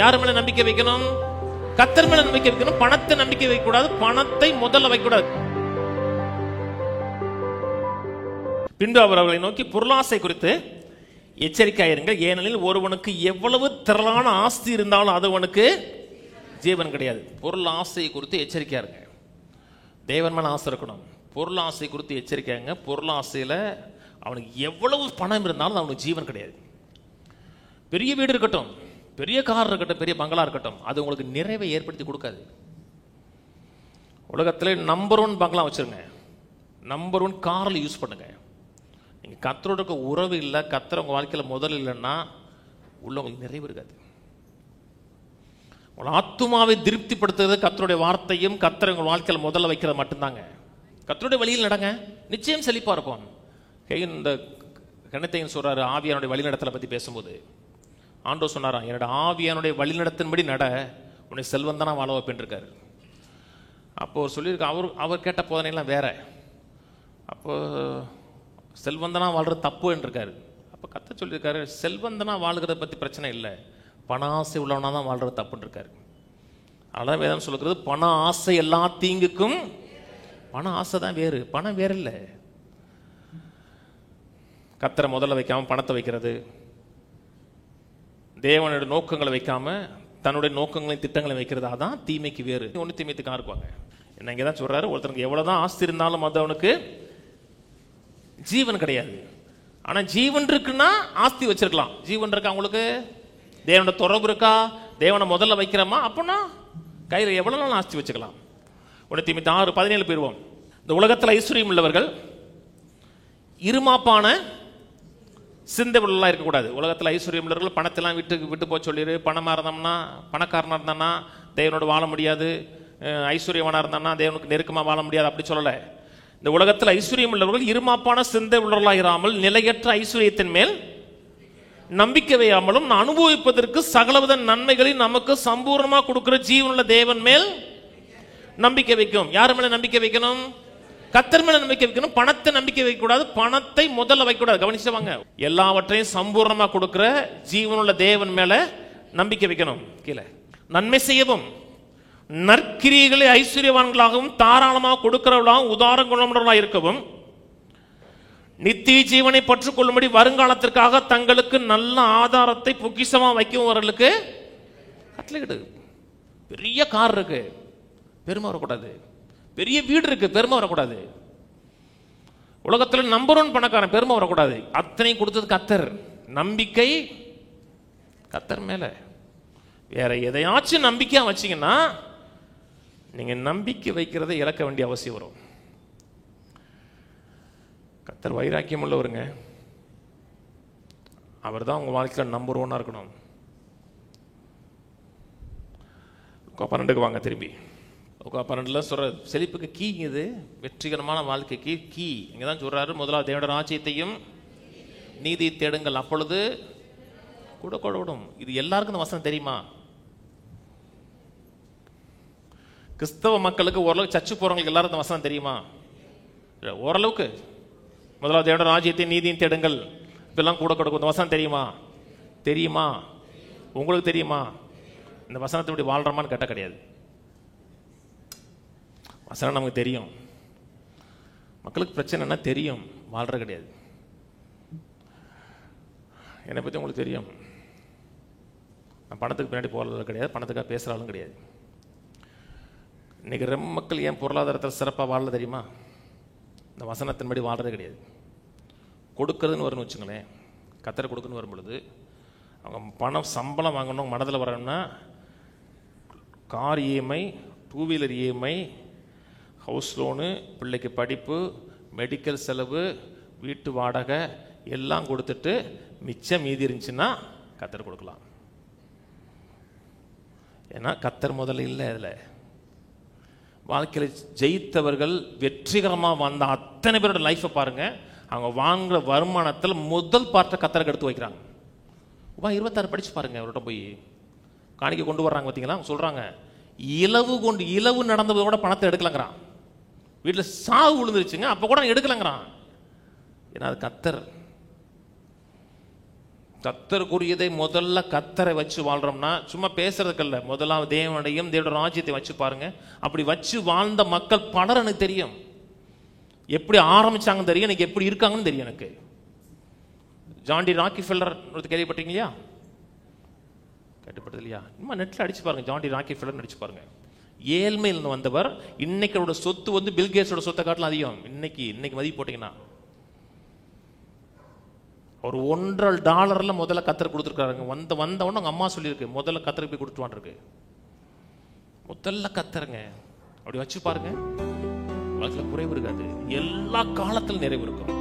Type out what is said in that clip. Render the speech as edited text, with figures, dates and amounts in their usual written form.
யார் மேல நம்பிக்கை வைக்கணும்? கர்த்தர் மேல நம்பிக்கை வைக்கணும். பணத்தை நம்பிக்கை வைக்க கூடாது. பணத்தை முதல்ல வைக்க கூடாது. பின்பு அவர் அவர்களை நோக்கி பொருளாசை குறித்து எச்சரிக்கையாயிருங்கள், ஏனெனில் ஒருவனுக்கு எவ்வளவு திரளான ஆஸ்தி இருந்தாலும் அது அவனுக்கு ஜீவன் கிடையாது. பொருள் ஆசையை குறித்து எச்சரிக்கையா இருங்க. தேவன் மேல ஆசை இருக்கணும். பொருள் ஆசை குறித்து எச்சரிக்கையாங்க. பொருள் ஆசையில அவனுக்கு எவ்வளவு பணம் இருந்தாலும் அவனுக்கு ஜீவன் கிடையாது. பெரிய வீடு இருக்கட்டும், பெரிய கார் இருக்கட்டும், பெரிய பங்களா இருக்கட்டும், அது உங்களுக்கு நிறைவை ஏற்படுத்தி கொடுக்காது. உலகத்திலே நம்பர் 1 பங்களா வச்சிருங்க, நம்பர் 1 காரில் யூஸ் பண்ணுங்க. நீங்கள் கர்த்தரோட இருக்க உறவு இல்லை, கர்த்தர் உங்கள் வாழ்க்கையில் முதல் இல்லைன்னா உள்ள உங்களுக்கு நிறைவு இருக்காது. உங்கள் ஆத்துமாவை திருப்திப்படுத்துறது கர்த்தருடைய வார்த்தையும் கர்த்தர் உங்கள் வாழ்க்கையில் முதல்ல வைக்கிறது மட்டும்தாங்க. கர்த்தருடைய வழியில் நடங்க, நிச்சயம் செழிப்பாக இருப்போம். இந்த கணத்தையும் சொல்றாரு ஆவியானுடைய வழிநடத்தலை பற்றி பேசும்போது, ஆண்டவர் சொன்னாராம், என்னோட ஆவியானுடைய வழிநடத்தின்படி நட, உன்னை செல்வந்தனா வாழ வைப்பேன் இருக்காரு. அப்போ சொல்லியிருக்க அவர் கேட்ட போதனைலாம் வேற. அப்போ செல்வந்தனா வாழ்றது தப்பு இருக்காரு. அப்போ கர்த்தர் சொல்லியிருக்காரு, செல்வந்தனா வாழ்கிறத பற்றி பிரச்சனை இல்லை, பண ஆசை உள்ளவனா தான் வாழ்றது தப்புன்னு இருக்காரு. அதான் வேதம் சொல்லுகிறது, பண ஆசை எல்லா தீங்குக்கும். பண ஆசை தான் வேறு, பணம் வேறு இல்லை. கர்த்தரை முதல்ல வைக்காம பணத்தை வைக்கிறது, தேவனுடைய நோக்கங்களை வைக்காம தன்னுடைய நோக்கங்களையும் திட்டங்களை வைக்கிறது, அதான் தீமைக்கு வேறு. ஒன்று தீமைத்துக்காக இருக்குவாங்க. என்ன இங்கே தான் சொல்றாரு, ஒருத்தனுக்கு எவ்வளவுதான் ஆஸ்தி இருந்தாலும் அது அவனுக்கு ஜீவன் கிடையாது. ஆனா ஜீவன் இருக்குன்னா ஆஸ்தி வச்சிருக்கலாம். ஜீவன் இருக்கா உங்களுக்கு? தேவனோட தொடர்பு இருக்கா? தேவனை முதல்ல வைக்கிறோமா? அப்படின்னா கையில் எவ்வளவு நாள் ஆஸ்தி வச்சுக்கலாம். 1 தீமோத்தேயு 6:17 போயிருவோம். இந்த உலகத்தில் ஐஸ்வர்யம் உள்ளவர்கள் இருமாப்பான சிந்தை உள்ளவர்களாக இருக்கக்கூடாது. உலகத்தில் ஐஸ்வர்யம் உள்ளவர்கள் பணத்தெல்லாம் விட்டு போய் சொல்லிடு. பணமாக இருந்தோம்னா, பணக்காரனாக இருந்தானா தேவனோடு வாழ முடியாது, ஐஸ்வர்யவானாக இருந்தானா தேவனுக்கு நெருக்கமாக வாழ முடியாது, அப்படி சொல்லலை. இந்த உலகத்தில் ஐஸ்வர்யம் உள்ளவர்கள் இருமாப்பான சிந்தை உள்ளவர்களாக இராமல் நிலையற்ற ஐஸ்வர்யத்தின் மேல் நம்பிக்கை வையாமலும் அனுபவிப்பதற்கு சகலவித நன்மைகளை நமக்கு சம்பூர்ணமாக கொடுக்கிற ஜீவனுள்ள தேவன் மேல் நம்பிக்கை வைக்கும். யார் மேல நம்பிக்கை வைக்கணும்? கர்த்தர் மேல நம்பிக்கை வைக்கணும். பணத்தை நம்பிக்கை வைக்க கூடாது. பணத்தை முதல்ல வைக்க கூடாது. கவனிச்சுவாங்க. எல்லாவற்றையும் சம்பூர்ணமா கொடுக்கிற ஜீவனுள்ள தேவன் மேல நம்பிக்கை வைக்கணும். கீழே நன்மை செய்யவும் நற்கிரியைகளை ஐஸ்வர்யவான்களாகவும் தாராளமாக கொடுக்கிறவர்களாகவும் உதார குணமுள்ளவர்களாக இருக்கவும் நித்திய ஜீவனை பற்றுக்கொள்ளும்படி வருங்காலத்திற்காக தங்களுக்கு நல்ல ஆதாரத்தை பொக்கிஷமா வைக்கும்வர்களுக்கு கட்டளையிடு. பெரிய கார் இருக்கு, பெருமை வரக்கூடாது. பெரிய வீடு இருக்கு, பெருமை வரக்கூடாது. உலகத்தில் நம்பர் 1 பணக்காரன், பெருமை வரக்கூடாது. அத்தனையும் கொடுத்தது கர்த்தர். நம்பிக்கை கர்த்தர் மேல. வேற எதையாச்சும் நம்பிக்கையா வச்சீங்கன்னா நீங்க நம்பிக்கை வைக்கிறதை இழக்க வேண்டிய அவசியம் வரும். கர்த்தர் வைராக்கியம் உள்ளவருங்க. அவர் தான் உங்க வாழ்க்கையில் நம்பர் 1 இருக்கணும். 12 வாங்க திரும்பி. 12 சொல்ற செழிப்புக்கு கீ இது, வெற்றிகரமான வாழ்க்கைக்கு கீ இங்கதான் சொல்றாரு. முதலாவது தேவனுடைய ராஜ்யத்தையும் நீதி தேடுங்கள், அப்பொழுது கூட கொடுவிடும். இது எல்லாருக்கும் இந்த வசனம் தெரியுமா? கிறிஸ்தவ மக்களுக்கு ஓரளவுக்கு சர்ச்சு போறவங்களுக்கு எல்லாரும் இந்த வசனம் தெரியுமா? ஓரளவுக்கு. முதலாவது தேவனுடைய ராஜ்யத்தையும் நீதியும் தேடுங்கள், இதெல்லாம் கூட கொடுக்கும். இந்த வசனம் தெரியுமா? தெரியுமா? உங்களுக்கு தெரியுமா? இந்த வசனத்தை இப்படி வாழ்றமான்னு கேட்ட கிடையாது. வசனம் நமக்கு தெரியும். மக்களுக்கு பிரச்சனைனா தெரியும், வாழ்ற கிடையாது. என்னை பற்றி உங்களுக்கு தெரியும். நான் பணத்துக்கு பின்னாடி போகிறது கிடையாது, பணத்துக்காக பேசுகிறாலும் கிடையாது. இன்னைக்கு ரொம்ப மக்கள் ஏன் பொருளாதாரத்தில் சிறப்பாக வாழல தெரியுமா? இந்த வசனத்தின்படி வாழ்றது கிடையாது. கொடுக்கறதுன்னு வரும்னு வச்சுங்களேன், கர்த்தர் கொடுக்குன்னு வரும் பொழுது அவங்க பணம் சம்பளம் வாங்கணும் மனதில் வரணும்னா car EMI, 2 wheeler EMI, house loan, பிள்ளைக்கு படிப்பு, மெடிக்கல் செலவு, வீட்டு வாடகை எல்லாம் கொடுத்துட்டு மிச்சம் மீதி இருந்துச்சுன்னா கர்த்தர் கொடுக்கலாம். ஏன்னா கர்த்தர் முதல்ல இல்லை. அதில் வாழ்க்கையில் ஜெயித்தவர்கள் வெற்றிகரமாக வந்த அத்தனை பேரோட லைஃப்பை பாருங்க. அவங்க வாங்குற வருமானத்தில் முதல் பார்ட்டை கர்த்தருக்கு எடுத்து வைக்கிறாங்க. 26 படிச்சு பாருங்க. அவர்கிட்ட போய் காணிக்கை கொண்டு வர்றாங்க பார்த்தீங்களா? சொல்றாங்க இலவு நடந்ததை கூட பணத்தை எடுக்கலங்கிறான். வீட்டில் சாவு விழுந்துருச்சுங்க, அப்போ கூட எடுக்கலங்கிறான். ஏன்னா அது கர்த்தர். கத்தருக்குரியதை முதல்ல கத்தரை வச்சு வாழ்றோம்னா சும்மா பேசுறதுக்கல்ல, முதலாவது தேவனுடையும் தேவனுடைய ராஜ்யத்தை வச்சு பாருங்க. அப்படி வச்சு வாழ்ந்த மக்கள் பலர் எனக்கு தெரியும். எப்படி ஆரம்பிச்சாங்கன்னு தெரியும், எனக்கு எப்படி இருக்காங்கன்னு தெரியும். எனக்கு ஜான் டி ராக்கிஃபெல்லர் கேள்விப்பட்டீங்க இல்லையா? கேட்டுப்பட்டது இல்லையா? இன்னும் நெட்ல அடிச்சு பாருங்க, ஜான் டி ராக்கிஃபெல்லர் அடிச்சு பாருங்க. ஏழ்மையிலிருந்து வந்தவர். இன்னைக்கு அவரோட சொத்து வந்து பில்கேட்ஸோட சொத்தை காட்டிலும் அதிகம். இன்னைக்கு மதிப்பு போட்டீங்கன்னா ஒரு $1.5 முதல்ல கத்தர் கொடுத்துருக்காருங்க. வந்தவொன்னு அவங்க அம்மா சொல்லியிருக்கு, முதல்ல கத்தருக்கு போய் கொடுத்துவான் இருக்கு. முதல்ல கத்தருங்க. அப்படி வச்சு பாருங்க, உலகத்துல குறைவு இருக்காது, எல்லா காலத்திலும் நிறைவு இருக்கும்.